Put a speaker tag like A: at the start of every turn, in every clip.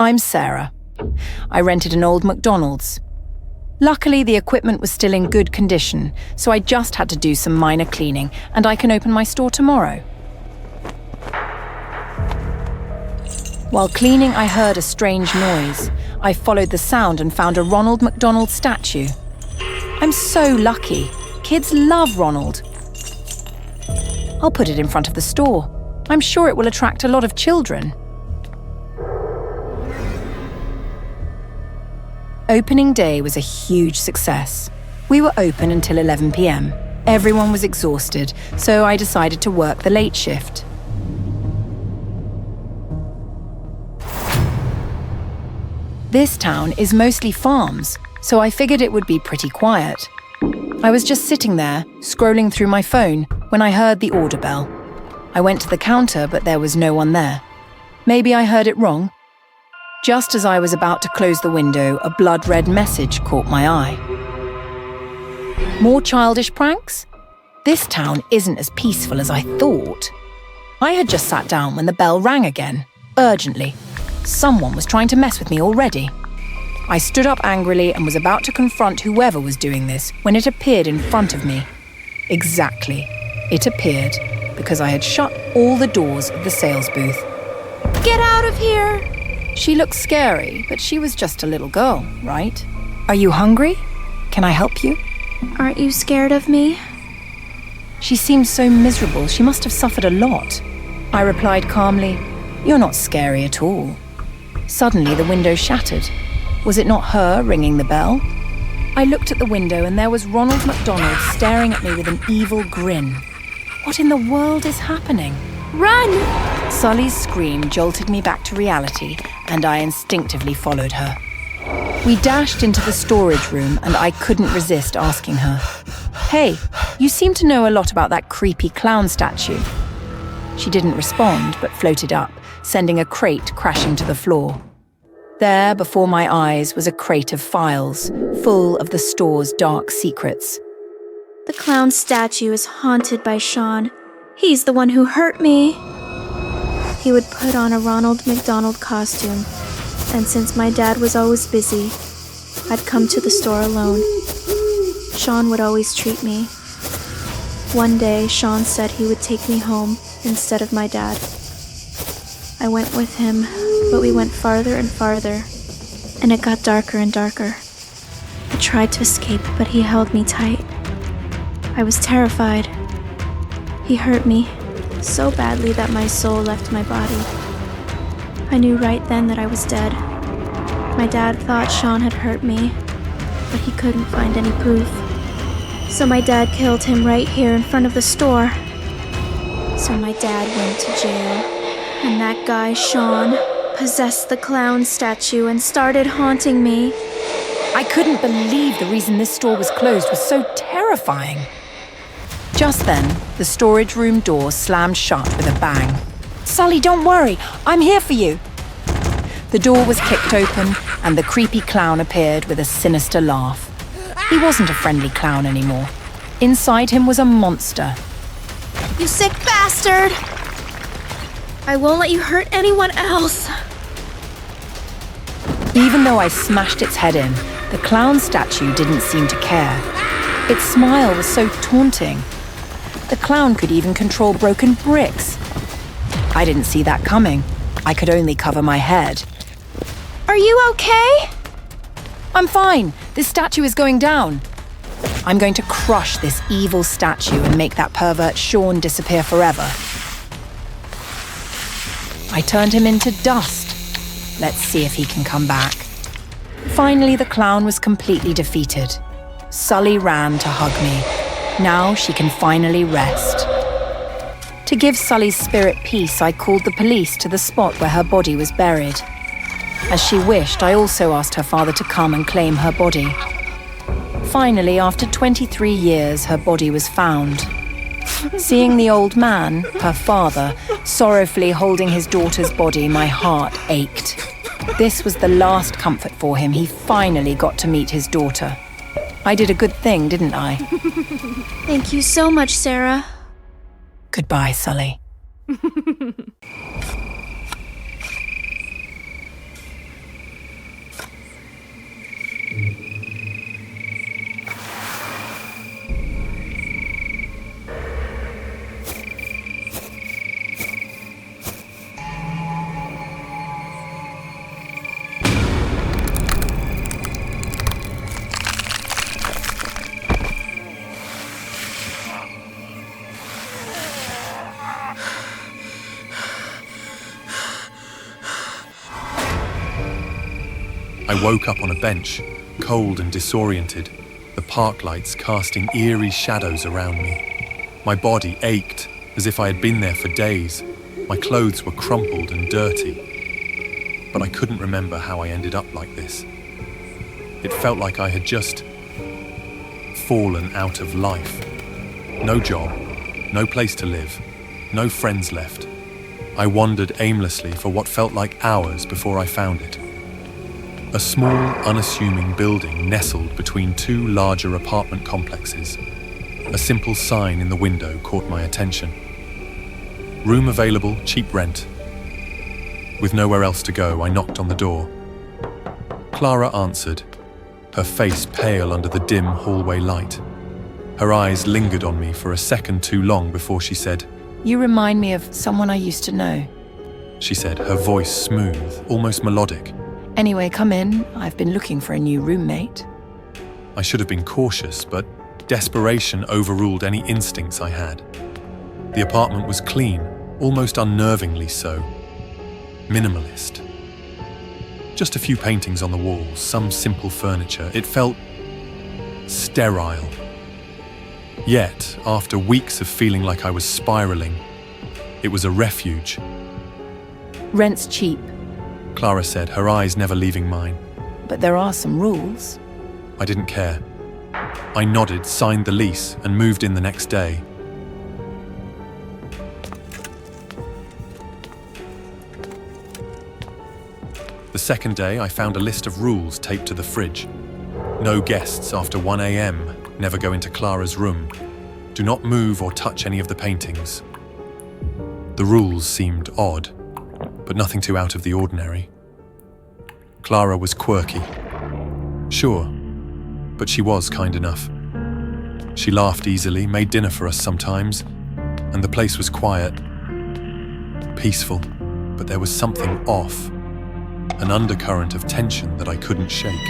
A: I'm Sarah. I rented an old McDonald's. Luckily, the equipment was still in good condition, so I just had to do some minor cleaning, and I can open my store tomorrow. While cleaning, I heard a strange noise. I followed the sound and found a Ronald McDonald statue. I'm so lucky. Kids love Ronald. I'll put it in front of the store. I'm sure it will attract a lot of children. Opening day was a huge success. We were open until 11 p.m. Everyone was exhausted, so I decided to work the late shift. This town is mostly farms, so I figured it would be pretty quiet. I was just sitting there, scrolling through my phone, when I heard the order bell. I went to the counter, but there was no one there. Maybe I heard it wrong. Just as I was about to close the window, a blood-red message caught my eye. More childish pranks? This town isn't as peaceful as I thought. I had just sat down when the bell rang again, urgently. Someone was trying to mess with me already. I stood up angrily and was about to confront whoever was doing this when it appeared in front of me. Exactly. It appeared because I had shut all the doors of the sales booth.
B: Get out of here!
A: She looked scary, but she was just a little girl, right? Are you hungry? Can I help you?
B: Aren't you scared of me?
A: She seemed so miserable. She must have suffered a lot. I replied calmly, "You're not scary at all." Suddenly, the window shattered. Was it not her ringing the bell? I looked at the window and there was Ronald McDonald staring at me with an evil grin. What in the world is happening?
B: Run!
A: Sully's scream jolted me back to reality, and I instinctively followed her. We dashed into the storage room, and I couldn't resist asking her, "Hey, you seem to know a lot about that creepy clown statue." She didn't respond, but floated up, sending a crate crashing to the floor. There, before my eyes, was a crate of files, full of the store's dark secrets.
B: The clown statue is haunted by Sean. He's the one who hurt me. He would put on a Ronald McDonald costume, and since my dad was always busy, I'd come to the store alone. Sean would always treat me. One day, Sean said he would take me home instead of my dad. I went with him, but we went farther and farther, and it got darker and darker. I tried to escape, but he held me tight. I was terrified. He hurt me so badly that my soul left my body. I knew right then that I was dead. My dad thought Sean had hurt me, but he couldn't find any proof. So my dad killed him right here in front of the store. So my dad went to jail, and that guy, Sean, possessed the clown statue and started haunting me.
A: I couldn't believe the reason this store was closed was so terrifying. Just then, the storage room door slammed shut with a bang. "Sully, don't worry, I'm here for you." The door was kicked open, and the creepy clown appeared with a sinister laugh. He wasn't a friendly clown anymore. Inside him was a monster.
B: You sick bastard! I won't let you hurt anyone else.
A: Even though I smashed its head in, the clown statue didn't seem to care. Its smile was so taunting. The clown could even control broken bricks. I didn't see that coming. I could only cover my head.
B: Are you okay?
A: I'm fine. This statue is going down. I'm going to crush this evil statue and make that pervert Sean disappear forever. I turned him into dust. Let's see if he can come back. Finally, the clown was completely defeated. Sully ran to hug me. Now she can finally rest. To give Sully's spirit peace, I called the police to the spot where her body was buried. As she wished, I also asked her father to come and claim her body. Finally, after 23 years, her body was found. Seeing the old man, her father, sorrowfully holding his daughter's body, my heart ached. This was the last comfort for him. He finally got to meet his daughter. I did a good thing, didn't I?
B: Thank you so much, Sarah.
A: Goodbye, Sully.
C: I woke up on a bench, cold and disoriented, the park lights casting eerie shadows around me. My body ached as if I had been there for days. My clothes were crumpled and dirty. But I couldn't remember how I ended up like this. It felt like I had just fallen out of life. No job, no place to live, no friends left. I wandered aimlessly for what felt like hours before I found it. A small, unassuming building nestled between two larger apartment complexes. A simple sign in the window caught my attention. Room available, cheap rent. With nowhere else to go, I knocked on the door. Clara answered, her face pale under the dim hallway light. Her eyes lingered on me for a second too long before she said,
A: "You remind me of someone I used to know."
C: She said, her voice smooth, almost melodic.
A: "Anyway, come in. I've been looking for a new roommate."
C: I should have been cautious, but desperation overruled any instincts I had. The apartment was clean, almost unnervingly so. Minimalist. Just a few paintings on the walls, some simple furniture. It felt sterile. Yet, after weeks of feeling like I was spiraling, it was a refuge.
A: "Rent's cheap,
C: Clara said, her eyes never leaving mine.
A: but there are some rules."
C: I didn't care. I nodded, signed the lease, and moved in the next day. The second day, I found a list of rules taped to the fridge. No guests after 1 a.m. Never go into Clara's room. Do not move or touch any of the paintings. The rules seemed odd, but nothing too out of the ordinary. Clara was quirky. Sure, but she was kind enough. She laughed easily, made dinner for us sometimes, and the place was quiet. Peaceful, but there was something off. An undercurrent of tension that I couldn't shake.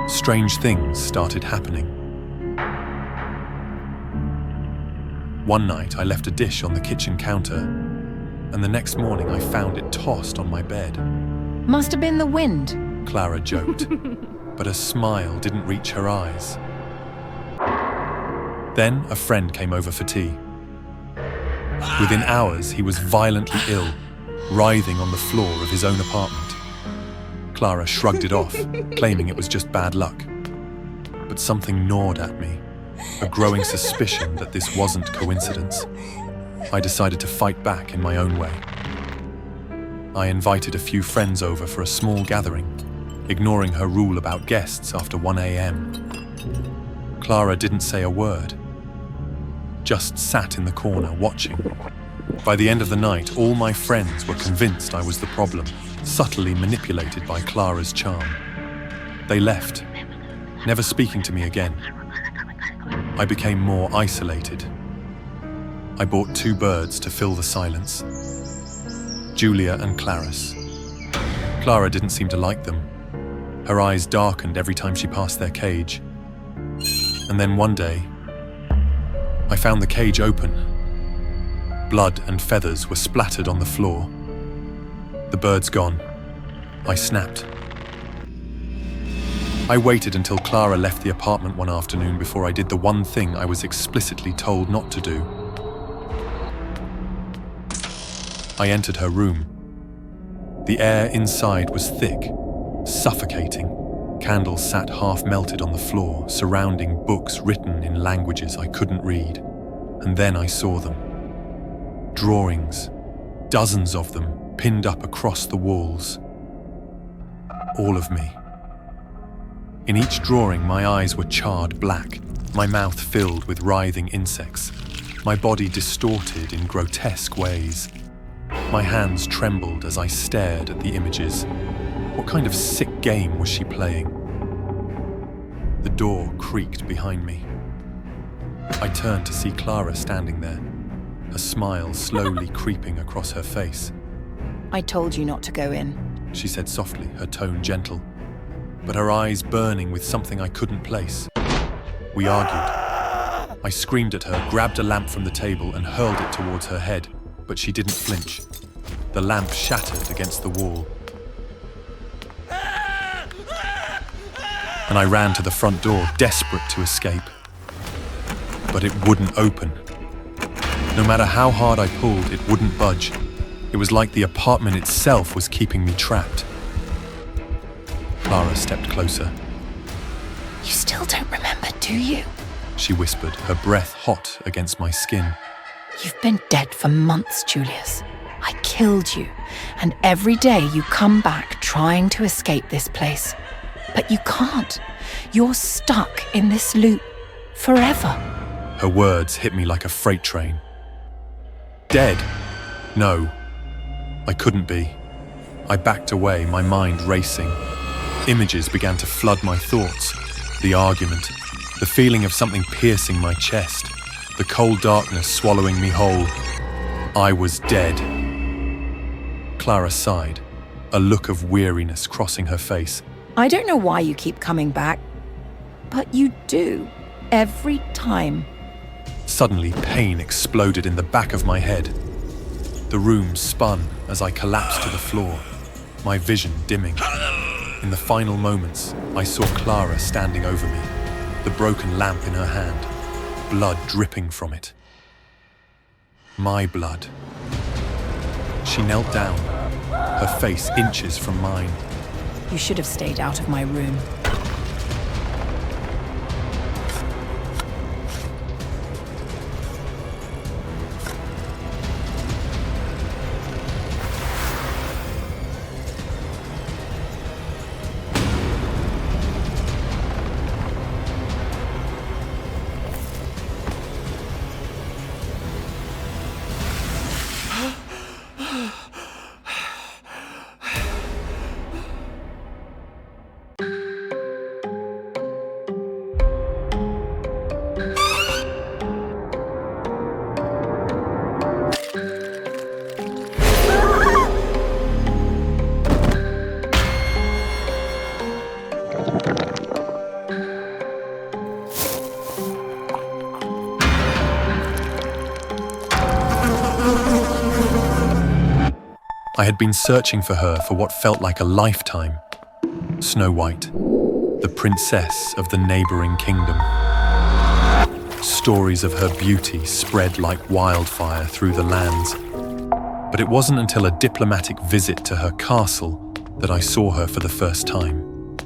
C: Strange things started happening. One night I left a dish on the kitchen counter, and the next morning I found it tossed on my bed.
A: "Must have been the wind."
C: Clara joked, but a smile didn't reach her eyes. Then a friend came over for tea. Within hours, he was violently ill, writhing on the floor of his own apartment. Clara shrugged it off, claiming it was just bad luck. But something gnawed at me, a growing suspicion that this wasn't coincidence. I decided to fight back in my own way. I invited a few friends over for a small gathering, ignoring her rule about guests after 1 a.m. Clara didn't say a word, just sat in the corner watching. By the end of the night, all my friends were convinced I was the problem, subtly manipulated by Clara's charm. They left, never speaking to me again. I became more isolated. I bought 2 birds to fill the silence. Julia and Clarice. Clara didn't seem to like them. Her eyes darkened every time she passed their cage. And then one day, I found the cage open. Blood and feathers were splattered on the floor. The birds gone. I snapped. I waited until Clara left the apartment one afternoon before I did the one thing I was explicitly told not to do. I entered her room. The air inside was thick, suffocating. Candles sat half-melted on the floor, surrounding books written in languages I couldn't read. And then I saw them. Drawings, dozens of them, pinned up across the walls. All of me. In each drawing, my eyes were charred black, my mouth filled with writhing insects, my body distorted in grotesque ways. My hands trembled as I stared at the images. What kind of sick game was she playing? The door creaked behind me. I turned to see Clara standing there, a smile slowly creeping across her face.
A: "I told you not to go in."
C: She said softly, her tone gentle, but her eyes burning with something I couldn't place. We argued. I screamed at her, grabbed a lamp from the table and hurled it towards her head, but she didn't flinch. The lamp shattered against the wall. and I ran to the front door, desperate to escape. But it wouldn't open. No matter how hard I pulled, it wouldn't budge. It was like the apartment itself was keeping me trapped. Clara stepped closer.
A: You still don't remember, do you?
C: She whispered, her breath hot against my skin.
A: You've been dead for months, Julius. I killed you, and every day you come back trying to escape this place. But you can't. You're stuck in this loop forever.
C: Her words hit me like a freight train. Dead? No. I couldn't be. I backed away, my mind racing. Images began to flood my thoughts. The argument, the feeling of something piercing my chest, the cold darkness swallowing me whole. I was dead. Clara sighed, a look of weariness crossing her face.
A: I don't know why you keep coming back, but you do, every time.
C: Suddenly, pain exploded in the back of my head. The room spun as I collapsed to the floor, my vision dimming. In the final moments, I saw Clara standing over me, the broken lamp in her hand, blood dripping from it. My blood. She knelt down, her face inches from mine.
A: You should have stayed out of my room.
C: I had been searching for her for what felt like a lifetime. Snow White, the princess of the neighboring kingdom. Stories of her beauty spread like wildfire through the lands. But it wasn't until a diplomatic visit to her castle that I saw her for the first time.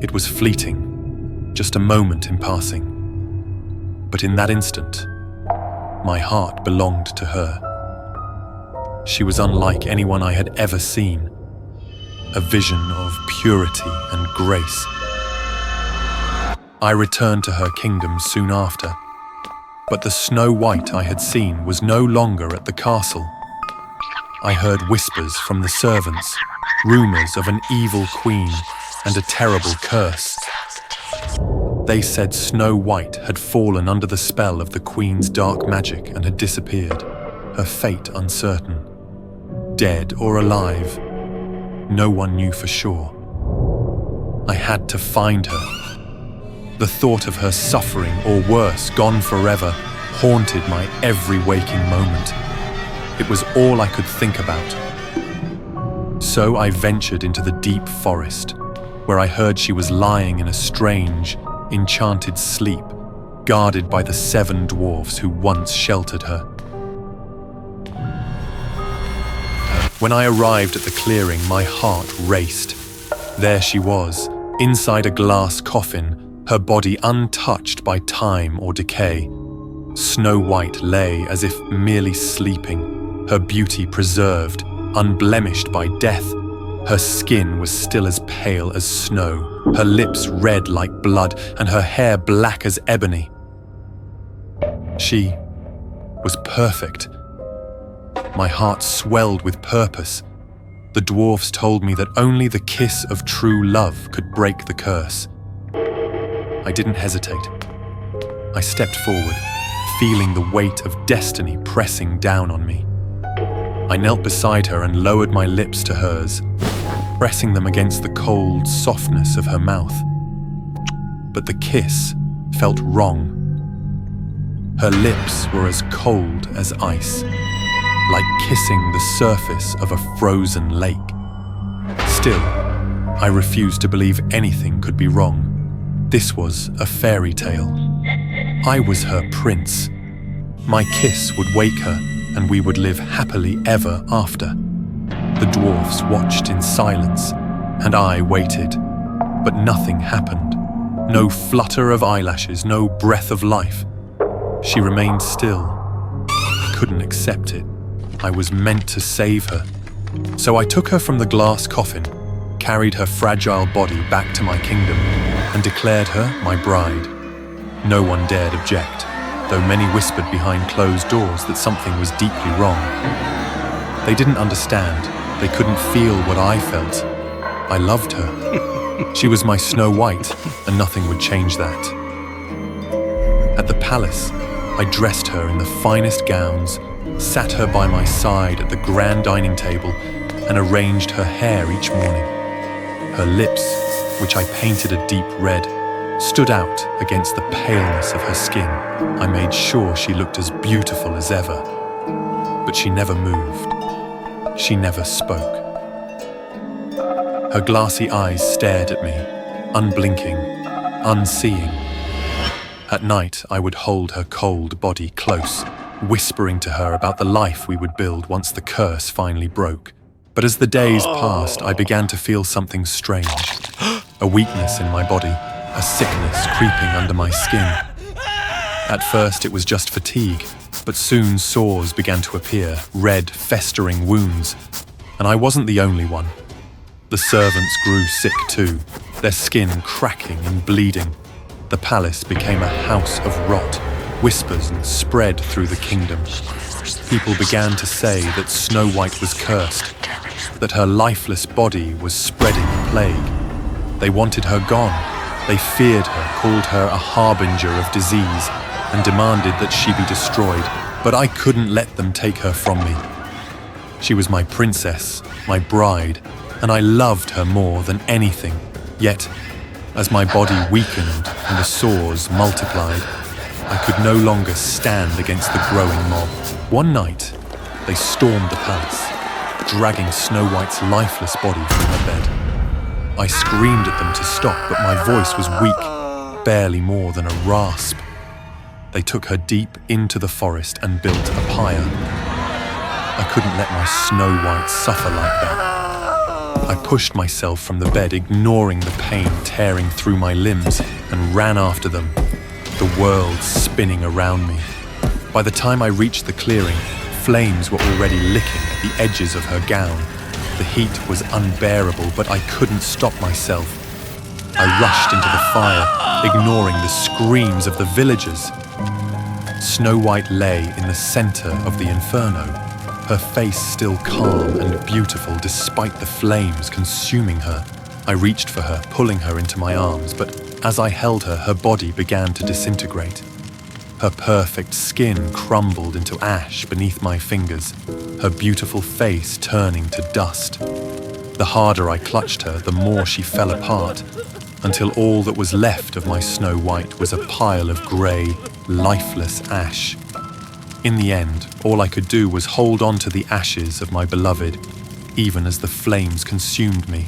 C: It was fleeting, just a moment in passing. But in that instant, my heart belonged to her. She was unlike anyone I had ever seen, a vision of purity and grace. I returned to her kingdom soon after, but the Snow White I had seen was no longer at the castle. I heard whispers from the servants, rumors of an evil queen and a terrible curse. They said Snow White had fallen under the spell of the queen's dark magic and had disappeared, her fate uncertain. Dead or alive, no one knew for sure. I had to find her. The thought of her suffering, or worse, gone forever, haunted my every waking moment. It was all I could think about. So I ventured into the deep forest, where I heard she was lying in a strange, enchanted sleep, guarded by the 7 dwarfs who once sheltered her. When I arrived at the clearing, my heart raced. There she was, inside a glass coffin, her body untouched by time or decay. Snow White lay as if merely sleeping, her beauty preserved, unblemished by death. Her skin was still as pale as snow, her lips red like blood, and her hair black as ebony. She was perfect. My heart swelled with purpose. The dwarfs told me that only the kiss of true love could break the curse. I didn't hesitate. I stepped forward, feeling the weight of destiny pressing down on me. I knelt beside her and lowered my lips to hers, pressing them against the cold softness of her mouth. But the kiss felt wrong. Her lips were as cold as ice, like kissing the surface of a frozen lake. Still, I refused to believe anything could be wrong. This was a fairy tale. I was her prince. My kiss would wake her, and we would live happily ever after. The dwarfs watched in silence, and I waited. But nothing happened. No flutter of eyelashes, no breath of life. She remained still. I couldn't accept it. I was meant to save her. So I took her from the glass coffin, carried her fragile body back to my kingdom, and declared her my bride. No one dared object, though many whispered behind closed doors that something was deeply wrong. They didn't understand. They couldn't feel what I felt. I loved her. She was my Snow White, and nothing would change that. At the palace, I dressed her in the finest gowns, sat her by my side at the grand dining table, and arranged her hair each morning. Her lips, which I painted a deep red, stood out against the paleness of her skin. I made sure she looked as beautiful as ever. But she never moved. She never spoke. Her glassy eyes stared at me, unblinking, unseeing. At night, I would hold her cold body close, whispering to her about the life we would build once the curse finally broke. But as the days passed, I began to feel something strange. A weakness in my body, a sickness creeping under my skin. At first, it was just fatigue, but soon sores began to appear, red, festering wounds. And I wasn't the only one. The servants grew sick too, their skin cracking and bleeding. The palace became a house of rot. Whispers spread through the kingdom. People began to say that Snow White was cursed, that her lifeless body was spreading the plague. They wanted her gone. They feared her, called her a harbinger of disease, and demanded that she be destroyed. But I couldn't let them take her from me. She was my princess, my bride, and I loved her more than anything. Yet, as my body weakened and the sores multiplied, I could no longer stand against the growing mob. One night, they stormed the palace, dragging Snow White's lifeless body from her bed. I screamed at them to stop, but my voice was weak, barely more than a rasp. They took her deep into the forest and built a pyre. I couldn't let my Snow White suffer like that. I pushed myself from the bed, ignoring the pain tearing through my limbs, and ran after them, the world spinning around me. By the time I reached the clearing, flames were already licking at the edges of her gown. The heat was unbearable, but I couldn't stop myself. I rushed into the fire, ignoring the screams of the villagers. Snow White lay in the center of the inferno, her face still calm and beautiful despite the flames consuming her. I reached for her, pulling her into my arms, but as I held her, her body began to disintegrate. Her perfect skin crumbled into ash beneath my fingers, her beautiful face turning to dust. The harder I clutched her, the more she fell apart, until all that was left of my Snow White was a pile of grey, lifeless ash. In the end, all I could do was hold on to the ashes of my beloved, even as the flames consumed me.